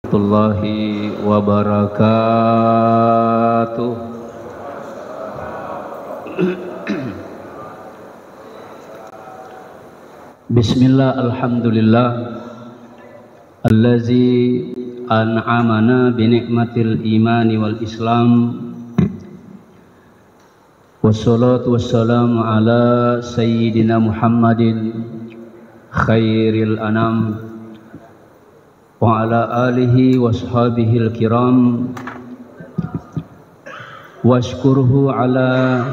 warahmatullahi wabarakatuh. Bismillah, alhamdulillah allazi an'amana bi ni'matil imani wal islam. Wassalatu wassalamu ala sayyidina Muhammadin khairil anam wa ala alihi wa ashabihil kiram washkuruhu ala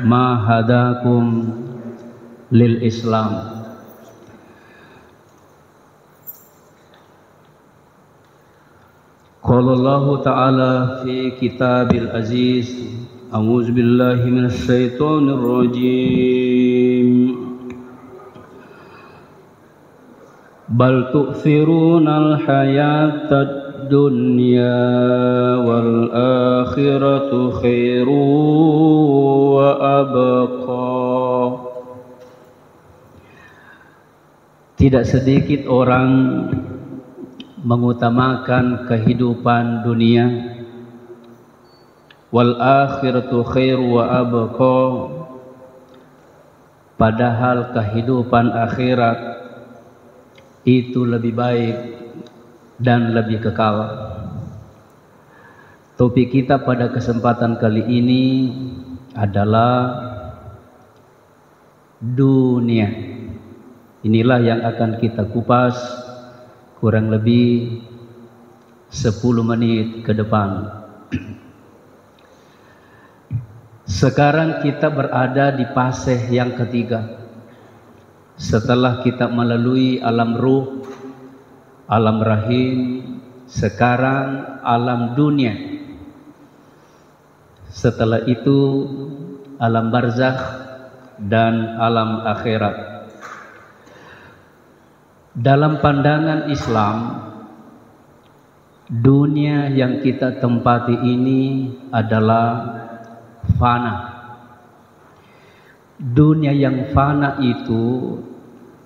ma hadakum lil islam. Qala Allah ta'ala fi kitabil aziz, a'udzu billahi minasy syaithanir rajim. Bal tu'thirunal hayatad dunya wal akhiratu khairu wa abqa. Tidak sedikit orang mengutamakan kehidupan dunia, wal akhiratu khairu wa abqa, padahal kehidupan akhirat itu lebih baik dan lebih kekal. Topik kita pada kesempatan kali ini adalah dunia. Inilah yang akan kita kupas kurang lebih 10 menit ke depan. Sekarang kita berada di fase yang ketiga. Setelah kita melalui alam ruh, alam rahim, sekarang alam dunia. Setelah itu alam barzakh dan alam akhirat. Dalam pandangan Islam, dunia yang kita tempati ini adalah fana. Dunia yang fana itu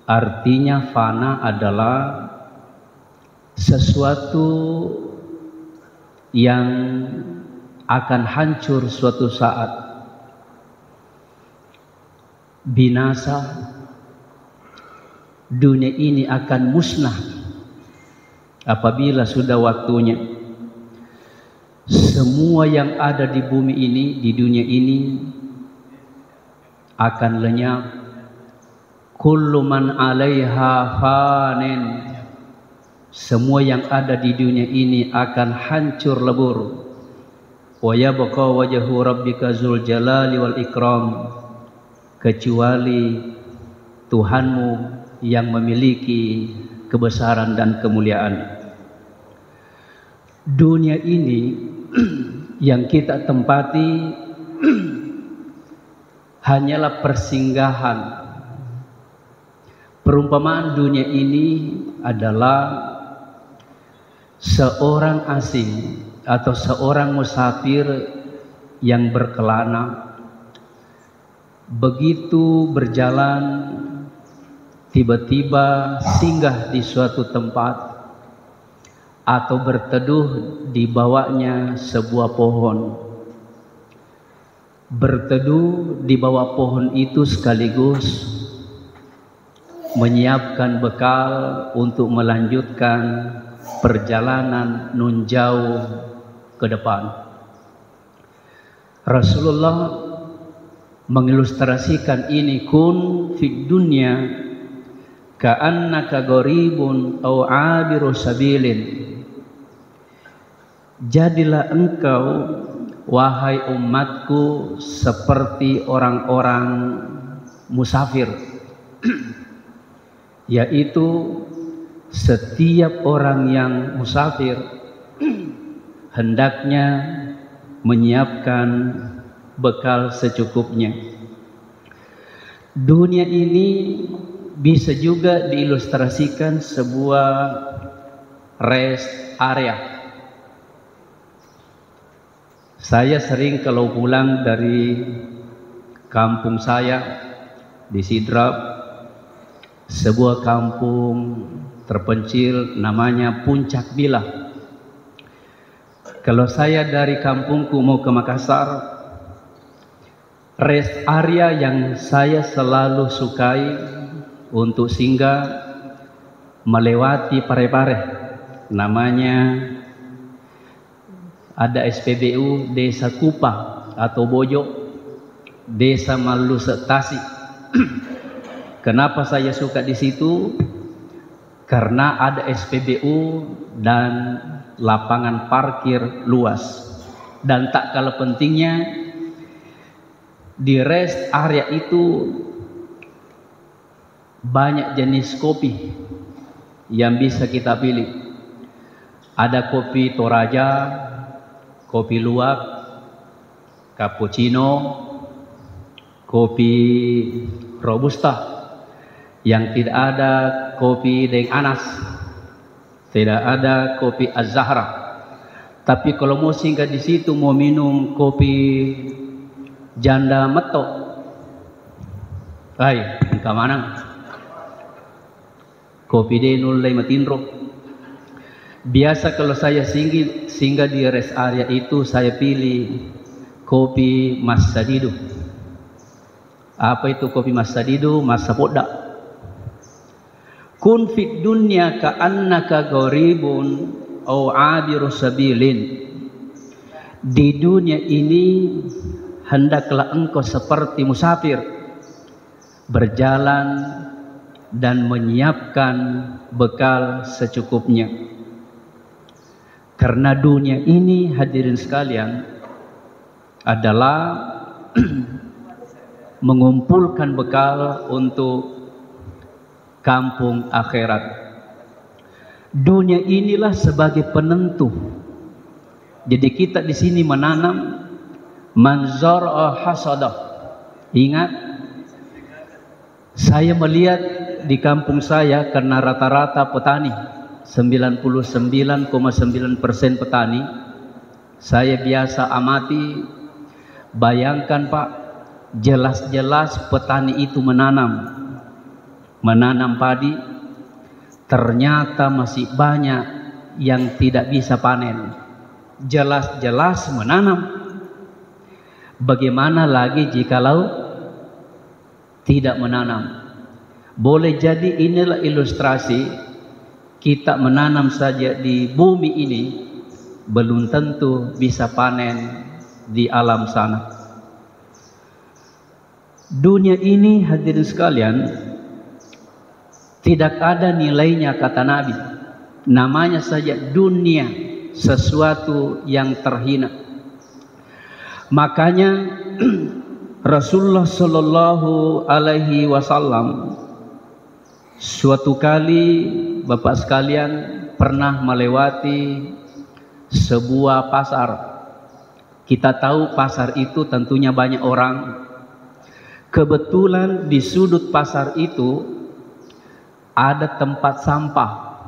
artinya fana adalah sesuatu yang akan hancur suatu saat, binasa. Dunia ini akan musnah apabila sudah waktunya. Semua yang ada di bumi ini, di dunia ini akan lenyap. Kullu man 'alaiha fanin. Semua yang ada di dunia ini akan hancur lebur. Wa yabqa wajhu rabbika dzul jalali wal ikram, kecuali Tuhanmu yang memiliki kebesaran dan kemuliaan. Dunia ini yang kita tempati hanyalah persinggahan. Perumpamaan dunia ini adalah seorang asing atau seorang musafir yang berkelana. Begitu berjalan, tiba-tiba singgah di suatu tempat atau berteduh di bawahnya sebuah pohon. Berteduh di bawah pohon itu sekaligus menyiapkan bekal untuk melanjutkan perjalanan nun jauh ke depan. Rasulullah mengilustrasikan ini, kun fid dunya ka'annaka gharibun aw 'abiru sabilin. Jadilah engkau wahai umatku seperti orang-orang musafir, yaitu setiap orang yang musafir hendaknya menyiapkan bekal secukupnya. Dunia ini bisa juga diilustrasikan sebuah rest area. Saya sering kalau pulang dari kampung saya di Sidrap, sebuah kampung terpencil namanya Puncak Bilah. Kalau saya dari kampungku mau ke Makassar, rest area yang saya selalu sukai untuk singgah melewati Pare-Pare, namanya ada SPBU Desa Kupa atau Bojo, Desa Malu Setasi. Kenapa saya suka di situ? Karena ada SPBU dan lapangan parkir luas. Dan tak kalah pentingnya, di rest area itu banyak jenis kopi yang bisa kita pilih. Ada kopi Toraja, kopi luwak, cappuccino, kopi robusta. Yang tidak ada kopi Deng Anas, tidak ada kopi Az-Zahra. Tapi kalau mau singgah di situ, mau minum kopi Janda Meto, ke mana? Kopi Denul Lay Matindro. Biasa kalau saya singgah di rest area itu, saya pilih kopi Mas Sadidu. Apa itu kopi Mas Sadidu? Mas Sapoda. Kun fid dunya ka'annaka gharibun aw 'abiru sabilin. Di dunia ini hendaklah engkau seperti musafir, berjalan dan menyiapkan bekal secukupnya. Karena dunia ini, hadirin sekalian, adalah mengumpulkan bekal untuk kampung akhirat. Dunia inilah sebagai penentu. Jadi kita di sini menanam manzar hasadah. Ingat, saya melihat di kampung saya, karena rata-rata petani, 99,9% petani. Saya biasa amati, bayangkan Pak, jelas-jelas petani itu menanam padi, ternyata masih banyak yang tidak bisa panen. Jelas-jelas menanam. Bagaimana lagi jikalau tidak menanam? Boleh jadi inilah ilustrasi, kita menanam saja di bumi ini belum tentu bisa panen di alam sana. Dunia ini, hadirin sekalian, tidak ada nilainya, kata Nabi. Namanya saja dunia, sesuatu yang terhina. Makanya Rasulullah Shallallahu Alaihi Wasallam suatu kali, Bapak sekalian, pernah melewati sebuah pasar. Kita tahu pasar itu tentunya banyak orang. Kebetulan di sudut pasar itu ada tempat sampah,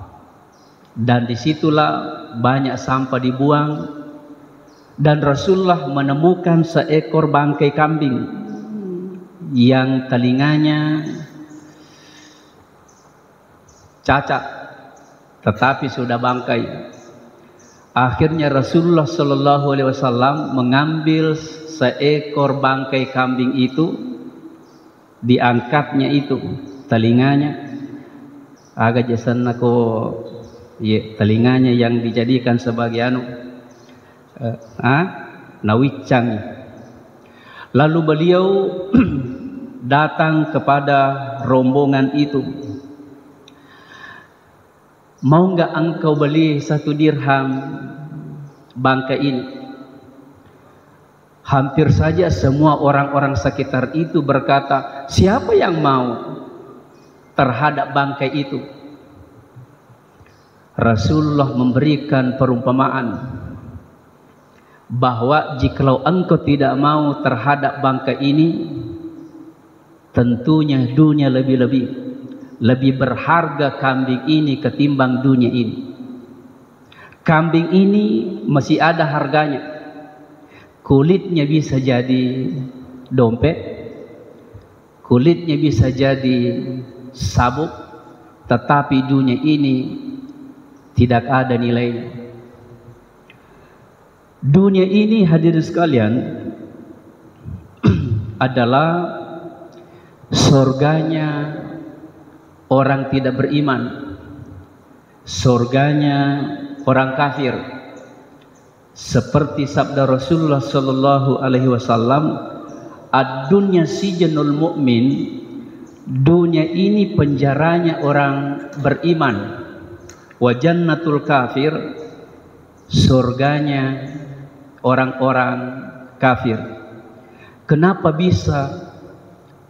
dan disitulah banyak sampah dibuang. Dan Rasulullah menemukan seekor bangkai kambing yang telinganya cacat, tetapi sudah bangkai. Akhirnya Rasulullah Shallallahu Alaihi Wasallam mengambil seekor bangkai kambing itu, diangkatnya itu telinganya. Agak jasan aku, ya, telinganya yang dijadikan sebagai nawicang. Lalu beliau datang kepada rombongan itu. Mau nggak engkau beli 1 dirham bangkai ini? Hampir saja semua orang-orang sekitar itu berkata, siapa yang mau terhadap bangkai itu? Rasulullah memberikan perumpamaan bahwa jikalau engkau tidak mau terhadap bangkai ini, tentunya dunia lebih berharga kambing ini ketimbang dunia ini. Kambing ini masih ada harganya. Kulitnya bisa jadi dompet, kulitnya bisa jadi sabuk, tetapi dunia ini tidak ada nilainya. Dunia ini hadirin sekalian adalah surganya orang tidak beriman, surganya orang kafir. Seperti sabda Rasulullah sallallahu alaihi wasallam, ad-dunya sijnul mu'min, dunia ini penjaranya orang beriman, wa jannatul kafir, surganya orang-orang kafir. Kenapa bisa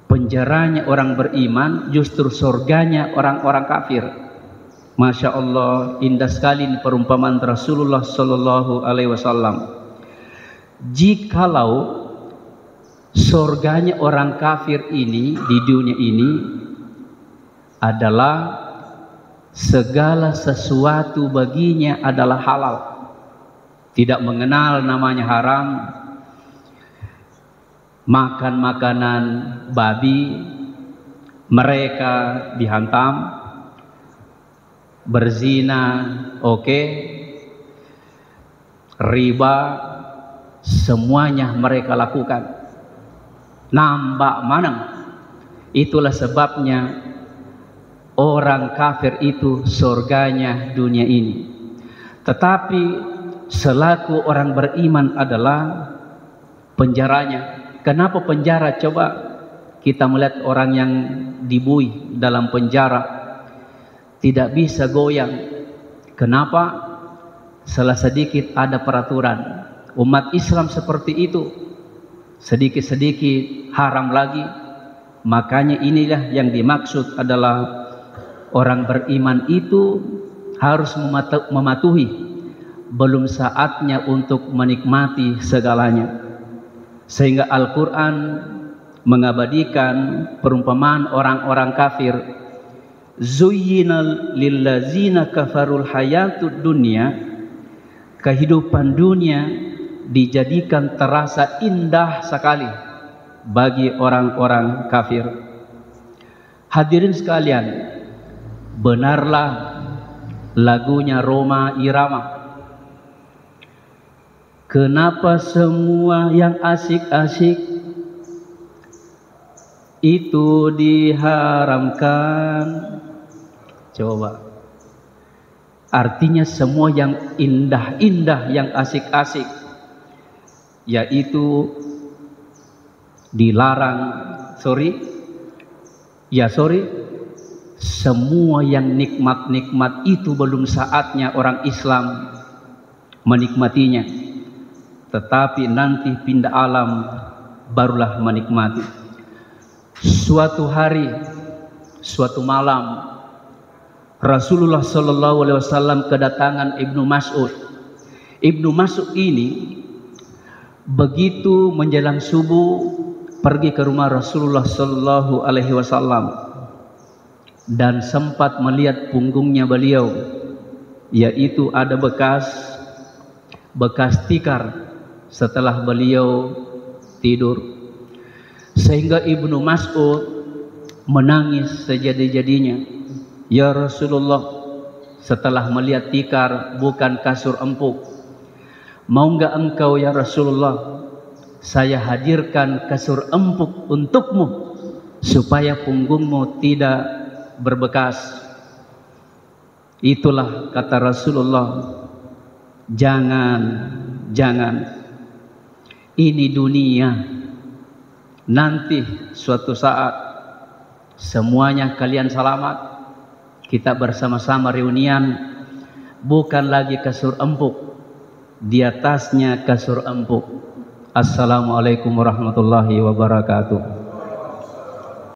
penjaranya orang beriman, justru surganya orang-orang kafir? Masya Allah, indah sekali perumpamaan Rasulullah sallallahu alaihi wasallam. Jikalau surganya orang kafir ini di dunia ini adalah segala sesuatu baginya adalah halal, tidak mengenal namanya haram, makan makanan babi mereka dihantam, berzina oke, riba semuanya mereka lakukan. Nambah mana? Itulah sebabnya orang kafir itu surganya dunia ini. Tetapi selaku orang beriman adalah penjaranya. Kenapa penjara? Coba kita melihat orang yang dibuih dalam penjara tidak bisa goyang. Kenapa? Salah sedikit ada peraturan. Umat Islam seperti itu, sedikit-sedikit haram lagi. Makanya inilah yang dimaksud adalah orang beriman itu harus mematuhi. Belum saatnya untuk menikmati segalanya. Sehingga Al-Quran mengabadikan perumpamaan orang-orang kafir. Zuyyina lillazina kafarul hayatud dunya, kehidupan dunia dijadikan terasa indah sekali bagi orang-orang kafir. Hadirin sekalian, benarlah lagunya Rhoma Irama. Kenapa semua yang asik-asik itu diharamkan? Coba, artinya semua yang indah-indah, yang asik-asik, yaitu dilarang. Semua yang nikmat-nikmat itu belum saatnya orang Islam menikmatinya. Tetapi nanti pindah alam barulah menikmati. Suatu hari, suatu malam, Rasulullah sallallahu alaihi wasallam kedatangan Ibnu Mas'ud. Ibnu Mas'ud ini begitu menjelang subuh pergi ke rumah Rasulullah sallallahu alaihi wasallam dan sempat melihat punggungnya beliau, yaitu ada bekas tikar setelah beliau tidur. Sehingga Ibnu Mas'ud menangis sejadi-jadinya. Ya Rasulullah, setelah melihat tikar bukan kasur empuk, mau enggak engkau ya Rasulullah, saya hadirkan kasur empuk untukmu supaya punggungmu tidak berbekas. Itulah kata Rasulullah, jangan. Ini dunia, nanti suatu saat semuanya kalian selamat. Kita bersama-sama reunian, bukan lagi kasur empuk, di atasnya kasur empuk. Assalamualaikum warahmatullahi wabarakatuh.